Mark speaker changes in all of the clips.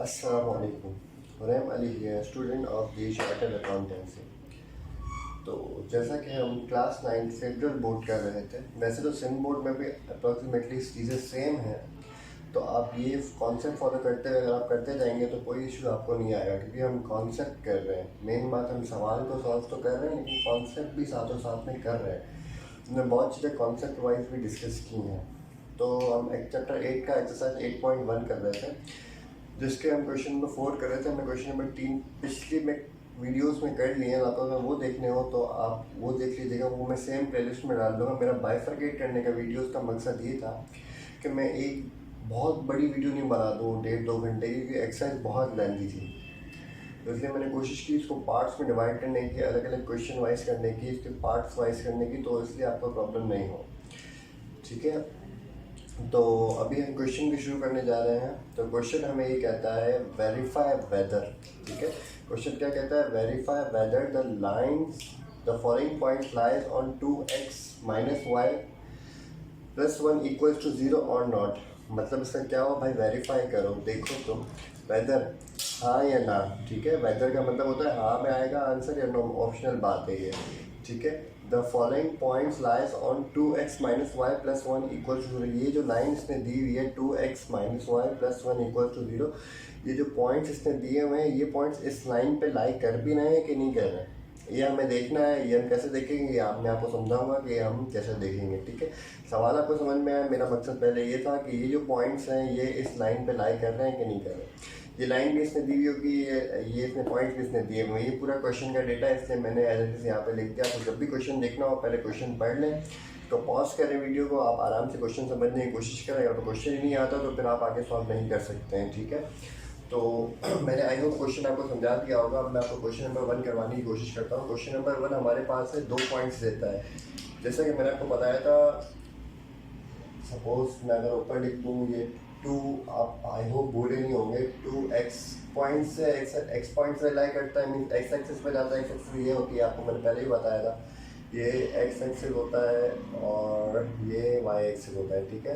Speaker 1: अस्सलाम वालेकुम। हुरैम अली है, student of the chartered accountancy. तो जैसा कि हम क्लास 9 फेडरल बोर्ड कर रहे थे, वैसे तो सिंध बोर्ड में भी अप्रॉक्सीमेटली चीज़ें सेम हैं। तो आप ये कॉन्सेप्ट फॉलो करते हुए अगर आप करते जाएंगे तो कोई इशू आपको नहीं आएगा, क्योंकि हम कॉन्सेप्ट कर रहे हैं। मेन बात, हम सवाल को सॉल्व तो कर रहे हैं लेकिन कॉन्सेप्ट भी साथों साथ में कर रहे हैं। हमने बहुत चीज़ें कॉन्सेप्ट वाइज भी डिस्कस की हैं। तो हम एक चैप्टर 8 का एक्सरसाइज 8.1 कर रहे थे, जिसके हम क्वेश्चन नंबर 4 कर रहे थे। हमने क्वेश्चन नंबर 3 पिछली में वीडियोस में कर लिए हैं। आपको अगर वो देखने हो तो आप वो देख लीजिएगा, वो मैं सेम प्लेलिस्ट में डाल दूँगा। मेरा बाइफरकेट करने का वीडियोस का मकसद ये था कि मैं एक बहुत बड़ी वीडियो नहीं बना दूँ 1.5-2 घंटे की, क्योंकि एक्सरसाइज बहुत लेंथी थी। तो इसलिए मैंने कोशिश की इसको पार्ट्स में डिवाइड करने की, अलग अलग क्वेश्चन वाइज करने की, इसके पार्ट्स वाइज करने की, तो इसलिए आपको प्रॉब्लम नहीं हो। ठीक है, तो अभी हम क्वेश्चन भी शुरू करने जा रहे हैं। तो क्वेश्चन हमें ये कहता है वेरीफाई वेदर। ठीक है, क्वेश्चन क्या कहता है? Verify whether the lines the following point lies on 2x minus y plus 1 equals to 0 और नॉट। मतलब इसका क्या हो भाई? वेरीफाई करो, देखो तुम वेदर हाँ या ना। ठीक है, वेदर का मतलब होता है हाँ में आएगा आंसर या नो, ऑप्शनल बात है ये। ठीक है, the following points lies on 2x minus y plus 1 equal to 0। ये जो लाइन इसने दी हुई है 2x minus y plus 1 equal to 0, ये जो पॉइंट्स इसने दिए हुए हैं, ये पॉइंट्स इस लाइन पे लाई कर भी रहे हैं कि नहीं कर रहे हैं, ये हमें देखना है। ये हम कैसे देखेंगे, मैं आपको समझाऊंगा कि हम कैसे देखेंगे। ठीक है, सवाल आपको समझ में आया? मेरा मकसद पहले ये था कि ये जो पॉइंट्स हैं ये इस लाइन पे लाई कर रहे हैं कि नहीं कर रहे। ये लाइन भी इसने दी हुई होगी, ये इसने पॉइंट्स भी इसने दिए हुए। ये पूरा क्वेश्चन का डेटा, इसलिए मैंने एज इट इज यहाँ पे लिख दिया। तो जब भी क्वेश्चन देखना हो पहले क्वेश्चन पढ़ लें, तो पॉज करें वीडियो को, आप आराम से क्वेश्चन समझने की कोशिश करें। अगर तो क्वेश्चन ही नहीं आता तो फिर आप आगे सॉल्व नहीं कर सकते हैं। ठीक है, तो मैंने आई होप क्वेश्चन आपको समझा दिया होगा। अब मैं आपको क्वेश्चन नंबर 1 करवाने की कोशिश करता हूँ। क्वेश्चन नंबर 1 हमारे पास है 2 पॉइंट्स देता है। जैसा कि मैंने आपको बताया था, सपोज मैं अगर ऊपर लिख दूँ ये 2, आप आई होप भूले नहीं होंगे, 2x पॉइंट से x पॉइंट से लाई करता है, मीन्स x एक्सिस पे जाता है। x एक्सिस ये होती है, आपको मैंने पहले ही बताया था, ये x एक्सिस होता है और ये y एक्सिस होता है। ठीक है,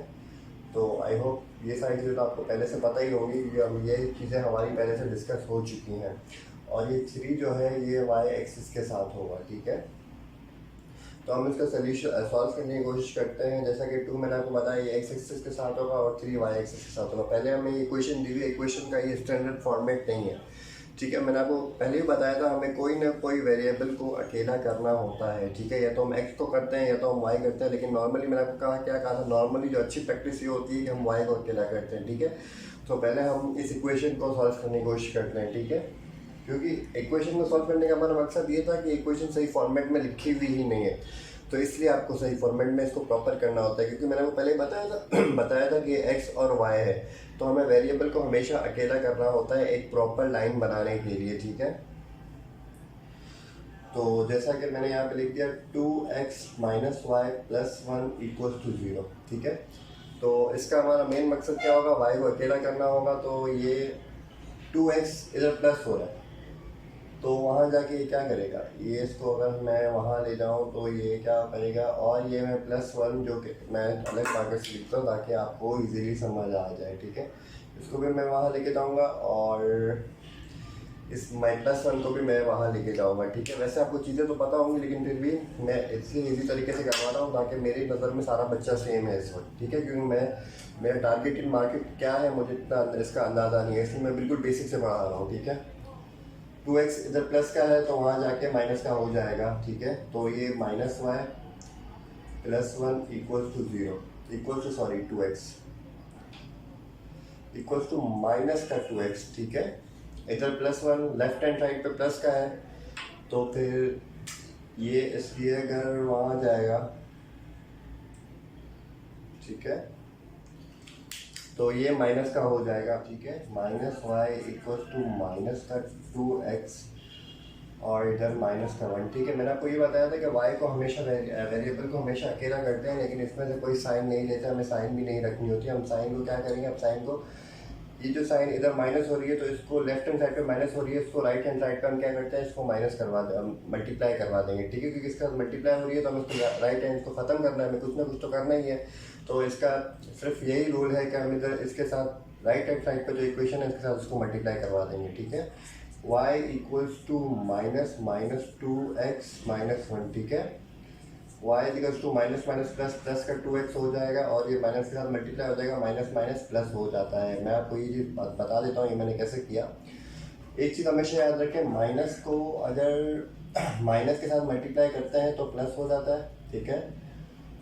Speaker 1: तो आई होप ये सारी चीज़ें तो आपको पहले से पता ही होंगी, क्योंकि अब ये चीज़ें हमारी पहले से डिस्कस हो चुकी हैं। और ये 3 जो है ये y एक्सिस के साथ होगा। ठीक है, तो हम इसका सोल्यूशन सॉल्व करने की कोशिश करते हैं। जैसा कि 2 मैंने आपको बताया ये x एक्सिस के साथ होगा और 3 y एक्सिस के साथ होगा। पहले हमें ये इक्वेशन दी हुई, इक्वेशन का ये स्टैंडर्ड फॉर्मेट नहीं है। ठीक है, मैंने आपको पहले ही बताया था, हमें कोई ना कोई वेरिएबल को अकेला करना होता है। ठीक है, या तो हम x को करते हैं या तो हम y करते हैं, लेकिन नॉर्मली मैंने आपको क्या कहा था, नॉर्मली जो अच्छी प्रैक्टिस ये होती है कि हम y को अकेला करते हैं। ठीक है, तो पहले हम इस इक्वेशन को सॉल्व करने की कोशिश करते हैं। ठीक है, क्योंकि इक्वेशन को सॉल्व करने का हमारा मकसद ये था कि इक्वेशन सही फॉर्मेट में लिखी हुई ही नहीं है, तो इसलिए आपको सही फॉर्मेट में इसको प्रॉपर करना होता है। क्योंकि मैंने आपको पहले बताया था कि x और y है, तो हमें वेरिएबल को हमेशा अकेला करना होता है एक प्रॉपर लाइन बनाने के लिए। ठीक है, तो जैसा कि मैंने यहाँ पे लिख दिया 2x minus y plus 1 equals to 0। ठीक है, तो इसका हमारा मेन मकसद क्या होगा? y को अकेला करना होगा। तो ये 2x इधर प्लस हो रहा है, तो वहाँ जाके ये क्या करेगा, ये इसको अगर मैं वहाँ ले जाऊँ तो ये क्या करेगा, और ये मैं +1 जो कि मैं अलग कागज से लिखता हूँ ताकि आपको इजीली समझ आ जाए। ठीक है, इसको भी मैं वहाँ लेके जाऊँगा और इस +1 को भी मैं वहाँ लेके जाऊँगा। ठीक है, वैसे आपको चीज़ें तो पता होंगी, लेकिन फिर भी मैं इसलिए इजी तरीके से करवा रहा हूँ ताकि मेरी नज़र में सारा बच्चा सेम है इस वक्त। ठीक है, क्योंकि मेरा टारगेटेड मार्केट क्या है मुझे इतना इसका अंदाज़ा नहीं है, इसलिए मैं बिल्कुल बेसिक से पढ़ा रहा हूँ। ठीक है, 2x इधर प्लस का है तो वहाँ जाके माइनस का हो जाएगा। ठीक है, तो ये minus y plus 1 equals to 0 equals to 2x equals to minus का 2x। ठीक है, इधर +1 लेफ्ट हैंड साइड पे प्लस का है, तो फिर ये इसलिए अगर वहाँ जाएगा, ठीक है, तो ये माइनस का हो जाएगा। ठीक है, minus y equals to minus का 2x और इधर माइनस का 1। ठीक है, मैंने आपको ये बताया था कि y को हमेशा वेरिएबल को हमेशा अकेला करते हैं, लेकिन इसमें से कोई साइन नहीं लेते, हमें साइन भी नहीं रखनी होती। हम साइन को क्या करेंगे, अब साइन को ये जो साइन इधर माइनस हो रही है तो इसको लेफ्ट हैंड साइड पे माइनस हो रही है, इसको राइट हैंड साइड पे हम क्या करते हैं, इसको माइनस करवा दे, मल्टीप्लाई करवा देंगे, ठीक है, क्योंकि इसका मल्टीप्लाई हो रही है तो हमें इसको राइट हैंड को ख़त्म करना है, हमें कुछ ना कुछ तो करना ही है। तो इसका सिर्फ यही रूल है कि हम इधर इसके साथ राइट हैंड साइड पर जो इक्वेशन है इसके साथ उसको मल्टीप्लाई करवा देंगे, ठीक है। y equals to minus minus 2x minus 1, ठीक है। y equals to minus minus plus, plus का 2x हो जाएगा और ये माइनस के साथ मल्टीप्लाई हो जाएगा, माइनस माइनस प्लस हो जाता है। मैं आपको ये चीज़ बता देता हूँ ये मैंने कैसे किया। एक चीज़ हमेशा याद रखें, माइनस को अगर माइनस के साथ मल्टीप्लाई करते हैं तो प्लस हो जाता है, ठीक है,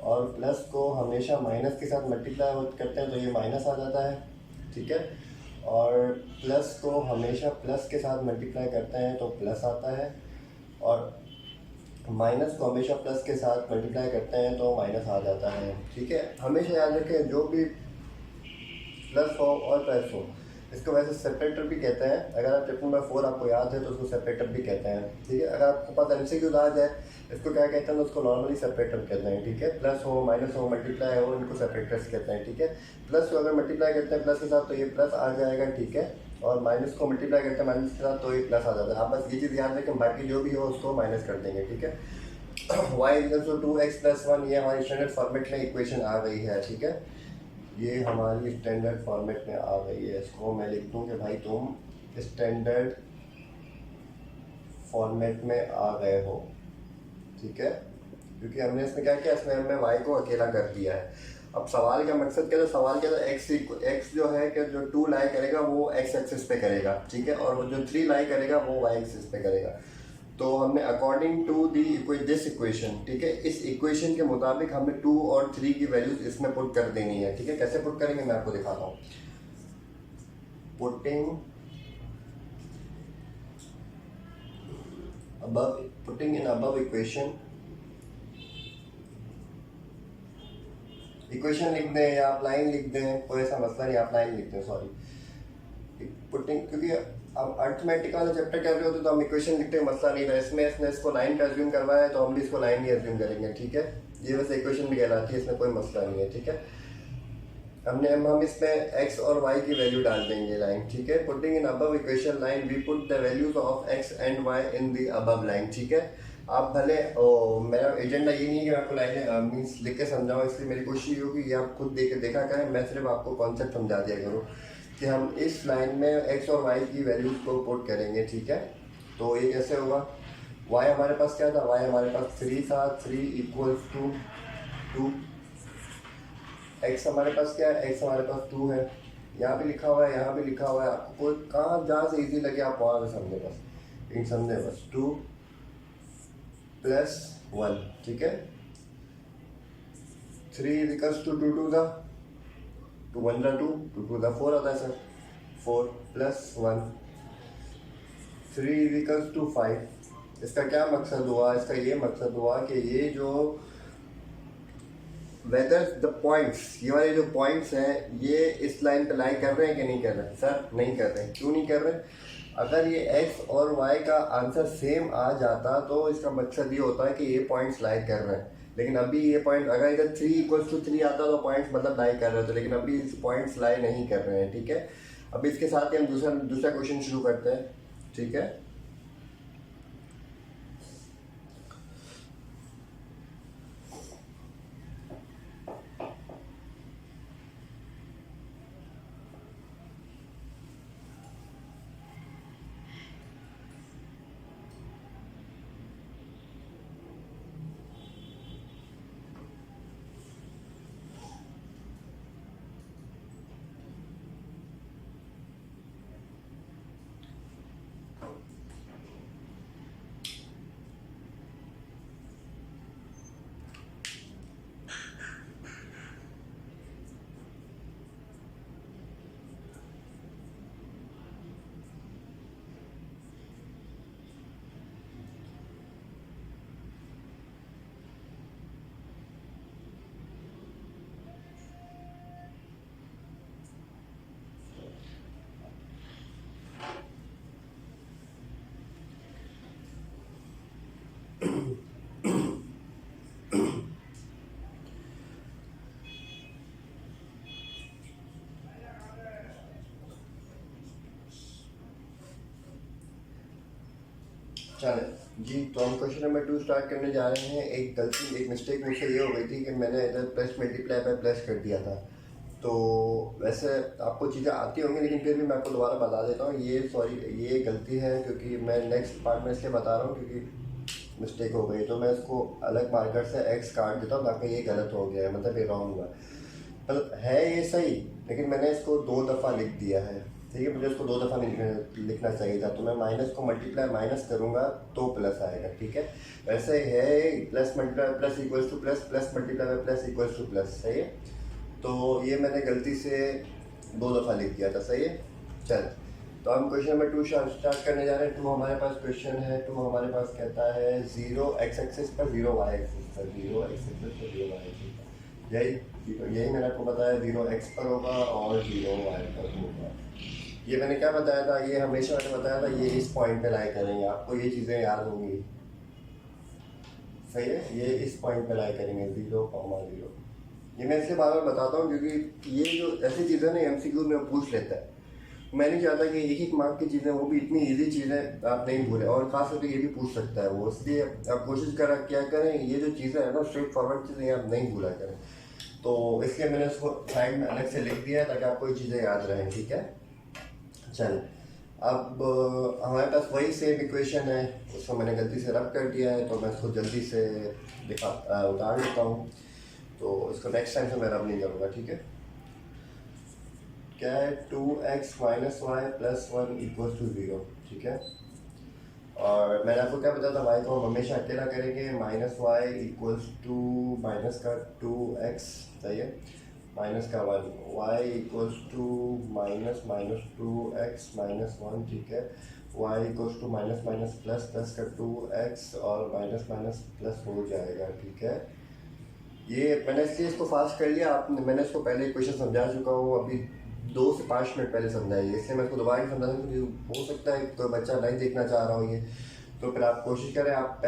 Speaker 1: और प्लस को हमेशा माइनस के साथ मल्टीप्लाई करते हैं तो ये माइनस आ जाता है, ठीक है, और प्लस को हमेशा प्लस के साथ मल्टीप्लाई करते हैं तो प्लस आता है, और माइनस को हमेशा प्लस के साथ मल्टीप्लाई करते हैं तो माइनस आ जाता है, ठीक है। हमेशा याद रखें जो भी प्लस हो और प्लस हो, इसको वैसे सेपरेटर भी कहते हैं। अगर आप चैप्टर नंबर 4 आपको याद है तो उसको सेपरेटर भी कहते हैं, ठीक है। अगर आपके पास MCQ आ जाए इसको क्या कहते हैं, उसको नॉर्मली सेपरेटर कहते हैं, ठीक है। प्लस हो माइनस हो मल्टीप्लाई हो इनको सेपरेटर्स कहते हैं, ठीक है। प्लस को अगर मल्टीप्लाई करते हैं प्लस के साथ तो ये प्लस आ जाएगा, ठीक है, और माइनस को मल्टीप्लाई करते हैं माइनस के साथ तो ये प्लस आ जाता है। आप बस ये चीज़ याद रखें, बाकी जो भी हो उसको माइनस कर देंगे, ठीक है। y equals to 2x plus 1 ये हमारी स्टैंडर्ड फॉर्मेट में इक्वेशन आ गई है, ठीक है, ये हमारी स्टैंडर्ड फॉर्मेट में आ गई है। इसको मैं लिख दूँ कि भाई तुम स्टैंडर्ड फॉर्मेट में आ गए हो, ठीक है, क्योंकि हमने इसमें क्या किया, इसमें हमने y को अकेला कर दिया है। अब सवाल का मकसद क्या था, सवाल क्या था, x जो है कि जो 2 लाई करेगा वो x एक्सिस पे करेगा, ठीक है, और वो जो 3 लाई करेगा वो y एक्सिस पे करेगा। तो हमने अकॉर्डिंग टू दिस इक्वेशन, ठीक है, इस इक्वेशन के मुताबिक हमें 2 और 3 की वैल्यूज इसमें पुट कर देनी है, ठीक है। कैसे पुट करेंगे मैं आपको दिखाता हूँ। पुटिंग इन अबव इक्वेशन लिख दें या आप लाइन लिख दें, कोई ऐसा मसला नहीं, आप लाइन लिख दें, सॉरी पुटिंग, क्योंकि अब अर्थमेटिक वाला चैप्टर कर रहे होते तो हम इक्वेशन लिखते हैं, मसला नहीं था। इसमें इसने इसको लाइन का एज्यूम करवाया है तो हम भी इसको लाइन ही एज्यूम करेंगे, ठीक है। ये वैसे इक्वेशन भी कहलाती है, इसमें कोई मसला नहीं है, ठीक है। हम इसमें x और y की वैल्यू डाल देंगे लाइन, ठीक है। Putting in above equation line we put the values of x and y in the above line, ठीक है। आप भले मेरा एजेंडा ये नहीं है कि मैं आपको लाइन मीन्स लिख के समझाऊँ, इसलिए मेरी कोशिश होगी ये आप खुद देखा करें, मैं सिर्फ आपको कॉन्सेप्ट समझा दिया करूँ कि हम इस लाइन में x और y की वैल्यूज को पुट करेंगे, ठीक है। तो ये कैसे होगा, y हमारे पास क्या था, y हमारे पास 3 था, 3 इक्वल्स टू 2, x हमारे पास क्या है, x हमारे पास 2 है, यहाँ भी लिखा हुआ है, यहाँ भी लिखा हुआ है, आपको कहाँ जहाँ से इजी लगे आप वहाँ से समझे, बस इन समझे, बस 2 प्लस 1, ठीक है। 3 इक्वल्स टू 2 2 दा 2 1 दा 2 2 2 दा 4 आता है सर, 4 प्लस 1 3 इक्वल्स टू 5। इसका क्या मकसद हुआ, इसका ये मकसद हुआ कि ये जो वेदर द पॉइंट्स, ये वाले जो पॉइंट्स हैं ये इस लाइन पे लाई कर रहे हैं कि नहीं कर रहे, सर नहीं कर रहे, क्यों नहीं कर रहे। अगर ये x और y का आंसर सेम आ जाता तो इसका मकसद ये होता है कि ये पॉइंट्स लाई कर रहे हैं, लेकिन अभी ये पॉइंट अगर इधर 3 इक्वल्स टू 3 आता तो पॉइंट्स मतलब लाई कर रहे थे, लेकिन अभी इस पॉइंट्स लाई नहीं कर रहे हैं, ठीक है। अभी इसके साथ ही हम दूसरा क्वेश्चन शुरू करते हैं, ठीक है। चलें जी, तो हम क्वेश्चन नंबर 2 स्टार्ट करने जा रहे हैं। एक मिस्टेक मुझसे ये हो गई थी कि मैंने इधर प्लस मल्टीप्लाई बाय प्लस कर दिया था। तो वैसे आपको चीज़ें आती होंगी, लेकिन फिर भी मैं आपको दोबारा बता देता हूँ। ये गलती है, क्योंकि मैं नेक्स्ट पार्ट में इसलिए बता रहा हूँ क्योंकि मिस्टेक हो गई। तो मैं इसको अलग मार्कर से एक्स काट देता हूँ ताकि ये गलत हो गया है, मतलब ये रॉन्ग हुआ। मतलब है ये सही, लेकिन मैंने इसको 2 दफ़ा लिख दिया है। ठीक है, मुझे इसको 2 दफ़ा नहीं लिखना चाहिए था। तो मैं माइनस को मल्टीप्लाई माइनस करूँगा तो प्लस आएगा। ठीक है, वैसे है plus multiply plus equals two plus, plus multiply plus equals two plus. सही है, तो ये मैंने गलती से 2 दफ़ा लिख दिया था। सही है, चल तो हम क्वेश्चन नंबर 2 स्टार्ट करने जा रहे हैं। 2 हमारे पास क्वेश्चन है। 2 हमारे पास कहता है 0 x एक्सिस पर 0 y एक्सिस पर, 0 x एक्सिस पर 0 y एक्सिस पर। यही मैंने आपको बताया, 0 x पर होगा और 0 y पर होगा। ये मैंने क्या बताया था, ये हमेशा मैंने बताया था ये इस पॉइंट पे लाई करेंगे। आपको ये चीज़ें याद होंगी। सही है, ये इस पॉइंट पे लाई करेंगे 0,0। ये मैं इसलिए बार बार बताता हूँ क्योंकि ये जो ऐसी चीज़ें ना MCQ में पूछ लेता है। मैं नहीं चाहता कि एक एक मार्क की चीज़ें, वो भी इतनी इजी चीज़ें आप नहीं भूलें, और खास करके ये भी पूछ सकता है वो। इसलिए आप कोशिश क्या करें, ये जो चीज़ें हैं ना स्ट्रेट फॉरवर्ड चीज़ें आप नहीं भूला करें। तो इसलिए मैंने उसको साइड में अलग से लिख दिया है ताकि आपको ये चीज़ें याद रहें। ठीक है, चल अब हमारे पास वही सेम इक्वेशन है, उसको मैंने गलती से रब कर दिया है, तो मैं उसको जल्दी से उतार लेता हूँ। तो इसको नेक्स्ट टाइम से मैं रब नहीं करूँगा। ठीक है, क्या है 2x minus y plus 1 equals to 0। ठीक है, और मैंने आपको क्या बताया था, y को हम हमेशा अकेला करेंगे। Minus y equals to minus का 2x। सही है, माइनस का 1, y equals to minus minus 2x minus 1। ठीक है, y equals to minus minus plus, plus का 2x और माइनस माइनस प्लस हो जाएगा। ठीक है, ये मैंने इसलिए इसको फास्ट कर लिया। मैंने इसको पहले इक्वेशन समझा चुका हूँ, अभी 2 से 5 मिनट पहले समझाई है, इसलिए मैं इसको दोबारा समझा दूँ क्योंकि हो सकता है कोई बच्चा नहीं देखना चाह रहा हो ये। तो फिर आप कोशिश करें, आप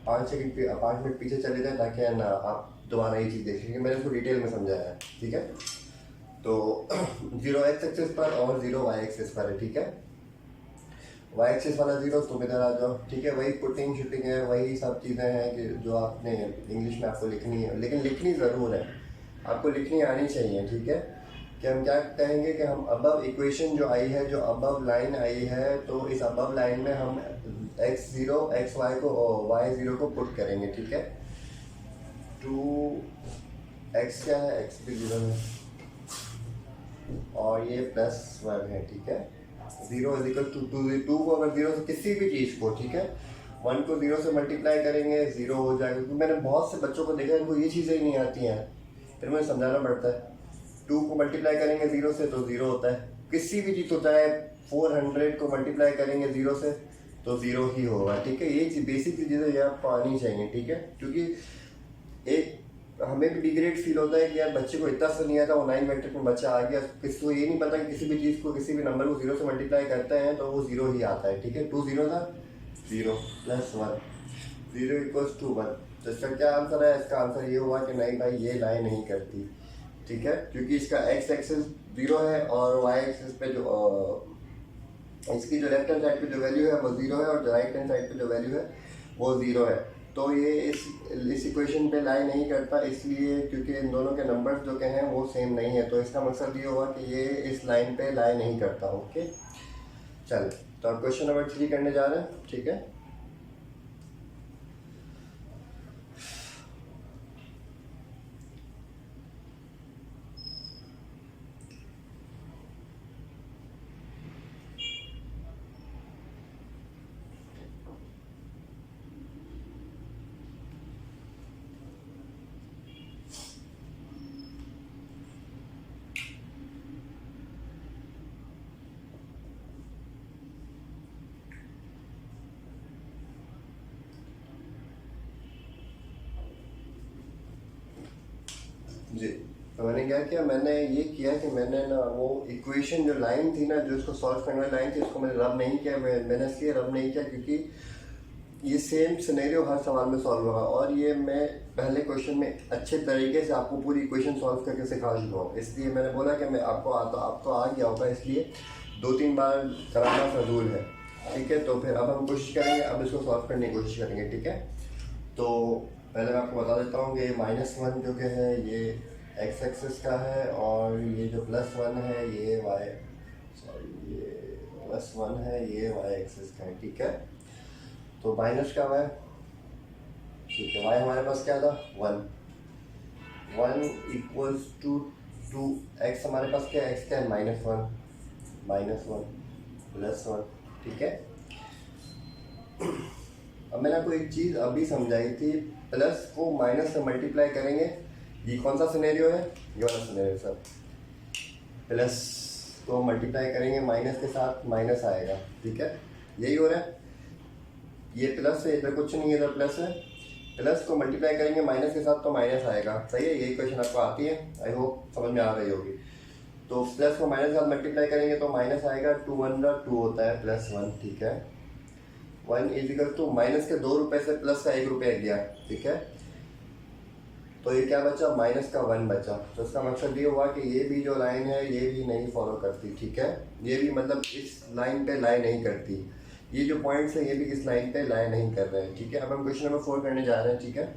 Speaker 1: 5 मिनट पीछे चले जाएं ताकि ना आप दोबारा ये चीज़ देख सकें। मैंने इसको डिटेल में समझाया है। ठीक है, तो 0 x एक्सिस पर और 0 y एक्सिस पर है। ठीक है, y एक्सिस वाला 0 तुम इधर आ जाओ। ठीक है, वही पुटिंग शूटिंग है, वही सब चीज़ें हैं कि जो आपने इंग्लिश में आपको लिखनी है, लेकिन लिखनी ज़रूर है, आपको लिखनी आनी चाहिए। ठीक है, कि हम क्या कहेंगे कि हम अबव इक्वेशन जो आई है, जो अबव लाइन आई है, तो इस अबव लाइन में हम x0 xy को y0 को पुट करेंगे। ठीक है, 2x क्या है, x भी 0 है और ये प्लस 1 है। ठीक है, 0 इज इक्वल टू 2 को अगर 0 से किसी भी चीज़ को, ठीक है, 1 को 0 से मल्टीप्लाई करेंगे 0 हो जाएगा। क्योंकि मैंने बहुत से बच्चों को देखा है, इनको ये चीज़ें ही नहीं आती हैं, फिर मुझे समझाना पड़ता है। 2 को मल्टीप्लाई करेंगे 0 से तो 0 होता है, किसी भी चीज़ होता है। 400 को मल्टीप्लाई करेंगे 0 से तो 0 ही होगा। ठीक है, ये बेसिक चीज़ें ये आपको आनी चाहिए। ठीक है, क्योंकि एक हमें भी डिग्रेड फील होता है कि यार बच्चे को इतना सा नहीं आता, वो 9 मैट्रिक में बच्चा आ गया, किसी को ये नहीं पता कि किसी भी चीज़ को, किसी भी नंबर को 0 से मल्टीप्लाई करते हैं तो वो 0 ही आता है। ठीक है, 2 0 था, 0 प्लस 1, 0 इक्वल्स टू 1। तो इसका क्या आंसर है, इसका आंसर ये हुआ कि नहीं भाई, ये लाइन नहीं करती। ठीक है, क्योंकि इसका x एक्सिस 0 है और y एक्सिस पे जो इसकी जो लेफ्ट हैंड साइड पे जो वैल्यू है वो 0 है और जो राइट हैंड साइड पे जो वैल्यू है वो 0 है। तो ये इस इक्वेशन पे लाई नहीं करता, इसलिए क्योंकि इन दोनों के नंबर्स जो के हैं वो सेम नहीं है। तो इसका मकसद ये हुआ कि ये इस लाइन पे लाई नहीं करता। ओके, चल तो अब क्वेश्चन नंबर 3 करने जा रहे हैं। ठीक है, जी, तो मैंने क्या किया, मैंने ये किया कि मैंने ना वो इक्वेशन जो लाइन थी ना, जो इसको सॉल्व करने वाली लाइन थी, उसको मैंने रब नहीं किया। मैंने इसलिए रब नहीं किया क्योंकि ये सेम सिनेरियो हर सवाल में सॉल्व होगा, और ये मैं पहले क्वेश्चन में अच्छे तरीके से आपको पूरी इक्वेशन सॉल्व करके सिखा चुका हूँ। इसलिए मैंने बोला कि मैं आपको आ गया होगा, इसलिए 2-3 बार कराना फजूल है। ठीक है, तो फिर अब हम कोशिश करेंगे, अब इसको सॉल्व करने की कोशिश करेंगे। ठीक है, तो पहले मैं आपको बता देता हूँ कि -1 जो कि है ये एक्स एक्सिस का है, और ये जो +1 है ये वाई, सॉरी ये +1 है ये वाई एक्सिस का है। ठीक है, तो माइनस का वाई, ठीक है, वाई हमारे पास क्या था 1, 1 इक्वल्स टू 2, एक्स हमारे पास क्या है, एक्स क्या है -1, +1, ठीक है। अब मैंने आपको एक चीज़ अभी समझाई थी, प्लस को माइनस से मल्टीप्लाई करेंगे, ये कौन सा सिनेरियो है, ये वाला सिनेरियो सर। प्लस को मल्टीप्लाई करेंगे माइनस के साथ, माइनस आएगा। ठीक है, यही हो रहा है, ये प्लस है, इधर कुछ नहीं है, इधर प्लस है, प्लस को मल्टीप्लाई करेंगे माइनस के साथ तो माइनस आएगा। सही है, यही क्वेश्चन आपको आती है, आई होप समझ में आ रही होगी। तो प्लस को माइनस के साथ मल्टीप्लाई करेंगे तो माइनस आएगा, 2 1 2 होता है, +1। ठीक है, 1 इजिकल टू माइनस के 2 रुपये से प्लस का 1 रुपया गया। ठीक है, तो ये क्या बचा, माइनस का 1 बचा। तो इसका मकसद ये हुआ कि ये भी जो लाइन है ये भी नहीं फॉलो करती। ठीक है, ये भी मतलब इस लाइन पे लाई नहीं करती, ये जो पॉइंट्स है ये भी इस लाइन पे लाई नहीं कर रहे हैं। ठीक है, अब हम क्वेश्चन नंबर 4 करने जा रहे हैं। ठीक है,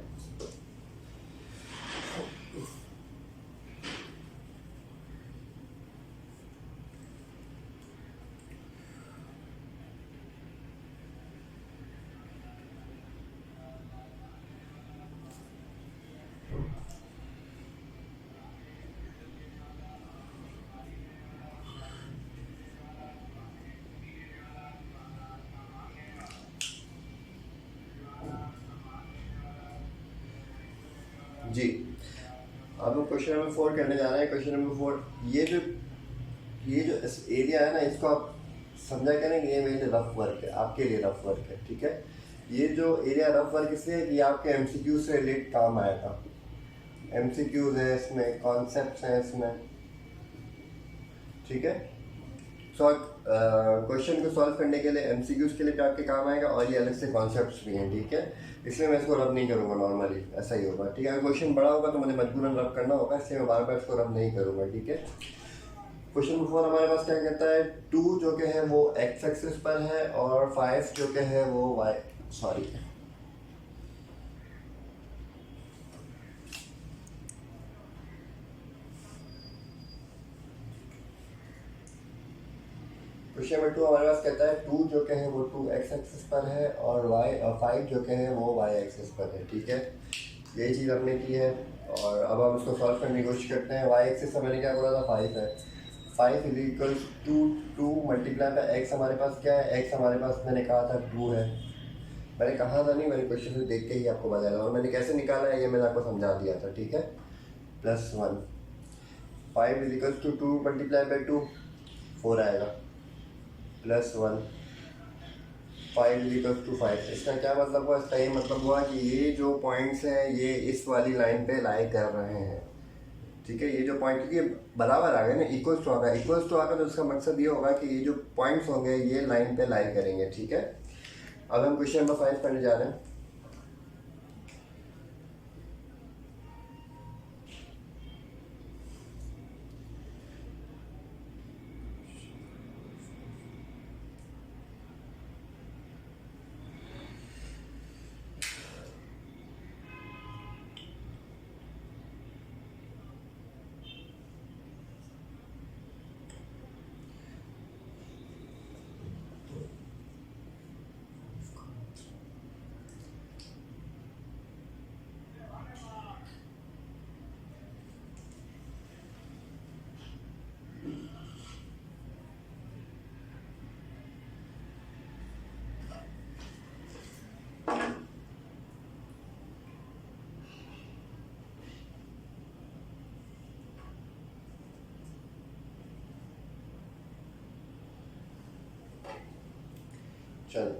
Speaker 1: जी अब हम क्वेश्चन नंबर 4 करने जा रहे हैं। क्वेश्चन नंबर 4, ये जो इस एरिया है ना, इसको आप समझा करें ये मेरे लिए रफ वर्क है, आपके लिए रफ वर्क है। ठीक है, ये जो एरिया रफ वर्क इसलिए है कि आपके एमसीक्यू से रिलेट काम आया था, एमसीक्यूज है इसमें, कॉन्सेप्ट्स हैं इसमें। ठीक है, क्वेश्चन को सॉल्व करने के लिए एमसीक्यूज के लिए भी आपके काम आएगा, और ये अलग से कॉन्सेप्ट्स भी हैं। ठीक है, इसलिए मैं इसको रब नहीं करूँगा, नॉर्मली ऐसा ही होगा। ठीक है, अगर क्वेश्चन बड़ा होगा तो मुझे मजबूरन रब करना होगा, इसलिए मैं बार बार इसको रब नहीं करूँगा। ठीक है, क्वेश्चन नंबर 4 हमारे पास क्या कहता है, 2 जो कि है वो एक्स एक्सिस पर है, और 5 जो कि है वो वाई, सॉरी क्वेश्चन नंबर 2 हमारे पास कहता है 2 जो कि है वो 2 एक्स एक्सिस पर है, और 5 जो कि है वो वाई एक्सिस पर है। ठीक है, यही चीज़ हमने की है, और अब हम इसको सॉल्व करने की कोशिश करते हैं। वाई एक्सिस से मैंने क्या बोला था, 5 है, 5 is equal to 2 multiply by x, हमारे पास क्या है, एक्स हमारे पास मैंने कहा था 2 है, मैंने कहा था नहीं, मैंने क्वेश्चन से देख के ही आपको बताया था, और मैंने कैसे निकाला है ये मैंने आपको समझा दिया था। ठीक है, +1, 5 is equal to 2 multiply by 2, 4 आएगा, +1, 5 इज इक्वल टू 5। इसका क्या मतलब हुआ, इसका ये मतलब हुआ कि ये जो पॉइंट्स हैं ये इस वाली लाइन पे लाई कर रहे हैं। ठीक है, ये जो पॉइंट, क्योंकि बराबर आ गए ना, इक्वल्स टू आ गया, इक्वल्स टू आ गया, तो इसका मकसद ये होगा कि ये जो पॉइंट्स होंगे ये लाइन पे लाई करेंगे। ठीक है, अब हम क्वेश्चन नंबर 5 करने जा रहे हैं। चलो,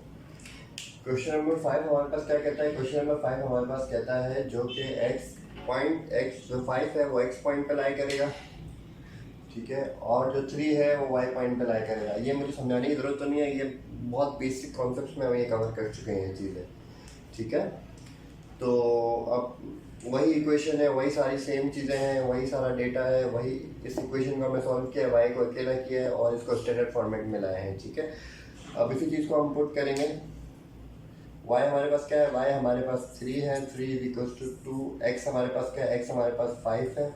Speaker 1: क्वेश्चन नंबर 5 हमारे पास क्या कहता है, क्वेश्चन नंबर 5 हमारे पास कहता है जो कि एक्स पॉइंट, एक्स जो 5 है वो एक्स पॉइंट पे लाई करेगा। ठीक है, और जो 3 है वो वाई पॉइंट पे लाई करेगा। ये मुझे समझाने की ज़रूरत तो नहीं है, ये बहुत बेसिक कॉन्सेप्ट्स में हम ये कवर कर चुके हैं ये चीज़ें। ठीक है, तो अब वही इक्वेशन है, वही सारी सेम चीज़ें हैं, वही सारा डेटा है, वही इस इक्वेशन को हमने सॉल्व किया है, वाई को अकेला किया है और इसको स्टैंडर्ड फॉर्मेट में लाए हैं। ठीक है, अब इसी चीज़ को हम पुट करेंगे। y हमारे पास क्या है, y हमारे पास 3 है, 3 इक्वल्स टू 2, x हमारे पास क्या है, x हमारे पास 5 है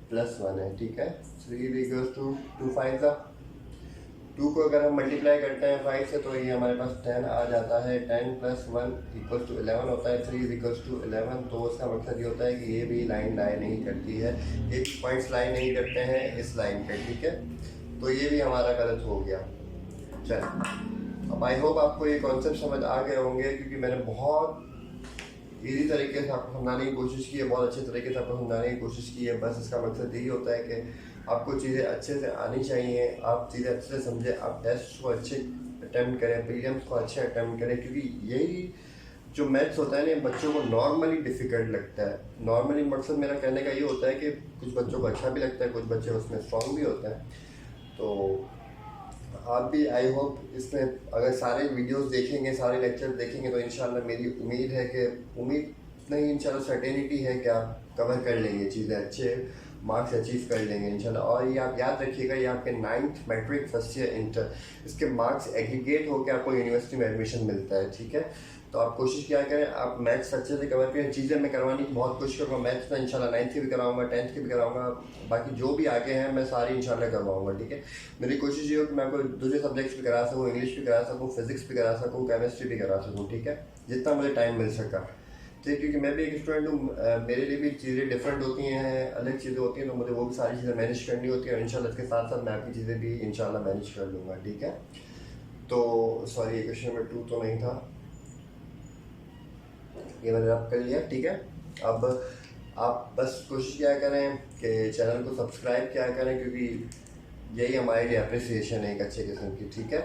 Speaker 1: प्लस 1 है, ठीक है। 3 इक्वल्स टू 2 5 का 2 को अगर हम मल्टीप्लाई करते हैं 5 से तो ये हमारे पास 10 आ जाता है। 10 प्लस 1 इक्वल्स टू 11 होता है। 3 इक्वल्स टू 11। तो इसका मतलब ये होता है कि ये भी लाइन लाई नहीं करती है, ये भी पॉइंट्स लाई नहीं करते हैं इस लाइन पे, ठीक है। तो ये भी हमारा गलत हो गया। चल, अब आई होप आपको ये कॉन्सेप्ट समझ आ गए होंगे, क्योंकि मैंने बहुत इजी तरीके से आपको समझाने की कोशिश की है, बहुत अच्छे तरीके से आपको समझाने की कोशिश की है। बस इसका मकसद यही होता है कि आपको चीज़ें अच्छे से आनी चाहिए, आप चीज़ें अच्छे से समझें, आप टेस्ट को अच्छे अटैम्प्ट करें, प्रीलिम्स को अच्छे अटैम्प्ट करें, क्योंकि यही जो मैथ्स होता है ना बच्चों को नॉर्मली डिफ़िकल्ट लगता है। नॉर्मली मकसद मेरा कहने का ये होता है कि कुछ बच्चों को अच्छा भी लगता है, कुछ बच्चे उसमें स्ट्रॉन्ग भी होते हैं। तो आप भी आई होप इसमें अगर सारे वीडियोस देखेंगे, सारे लेक्चर देखेंगे तो इंशाल्लाह मेरी उम्मीद है कि उम्मीद नहीं इंशाल्लाह सर्टेनिटी है कि आप कवर कर लेंगे चीज़ें, अच्छे मार्क्स अचीव कर लेंगे इंशाल्लाह। और ये आप याद रखिएगा, ये आपके 9th matric first year inter इसके मार्क्स एग्रीगेट होकर आपको यूनिवर्सिटी में एडमिशन मिलता है, ठीक है। तो आप कोशिश क्या करें, आप मैथ्स अच्छे से कवर करें। चीज़ें मैं करवाने की बहुत कोशिश करूँगा, मैथ्स में इंशाल्लाह 9th की भी कराऊंगा, 10th की भी कराऊंगा, बाकी जो भी आगे हैं मैं सारी इंशाल्लाह करवाऊंगा, ठीक है। मेरी कोशिश ये हो कि मैं आपको दूसरे सब्जेक्ट्स भी करा सकूँ, इंग्लिश भी करा सकूँ, फिजिक्स भी करा सकूँ, केमिस्ट्री भी करा सकूँ, ठीक है, जितना मुझे टाइम मिल सका, ठीक। क्योंकि मैं भी एक स्टूडेंट हूँ, मेरे लिए भी चीज़ें डिफरेंट होती हैं, अलग चीज़ें होती हैं, तो मुझे वो भी सारी चीज़ें मैनेज करनी होती है। और इंशाल्लाह इसके साथ साथ मैं आपकी चीज़ें भी इंशाल्लाह मैनेज कर लूँगा, ठीक है। तो सॉरी, ये क्वेश्चन नंबर 2 तो नहीं था, ये मैंने रब कर लिया, ठीक है। अब आप बस कोशिश क्या करें कि चैनल को सब्सक्राइब क्या करें, क्योंकि यही हमारे लिए अप्रिसिएशन है एक अच्छे किस्म की, ठीक है।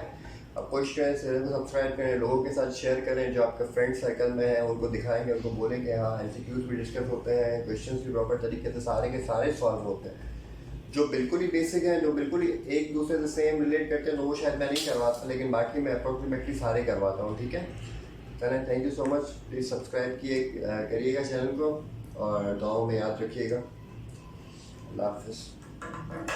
Speaker 1: अब कोशिश करें चैनल को सब्सक्राइब करें, लोगों के साथ शेयर करें, जो आपके फ्रेंड सर्कल में हैं उनको दिखाएंगे, उनको बोलें कि हाँ MCQs भी डिस्कस होते हैं, क्वेश्चंस भी प्रॉपर तरीके से सारे के सारे सॉल्व होते हैं। जो बिल्कुल ही बेसिक हैं, जो बिल्कुल ही एक दूसरे से सेम रिलेट करते हैं, तो वो शायद मैं नहीं करवाता, लेकिन बाकी मैं अप्रोक्सीमेटली सारे करवाता हूँ, ठीक है। चलें, thank you so much. Please subscribe करिएगा चैनल को और दुआओं में याद रखिएगा। अल्लाह हाफिज़।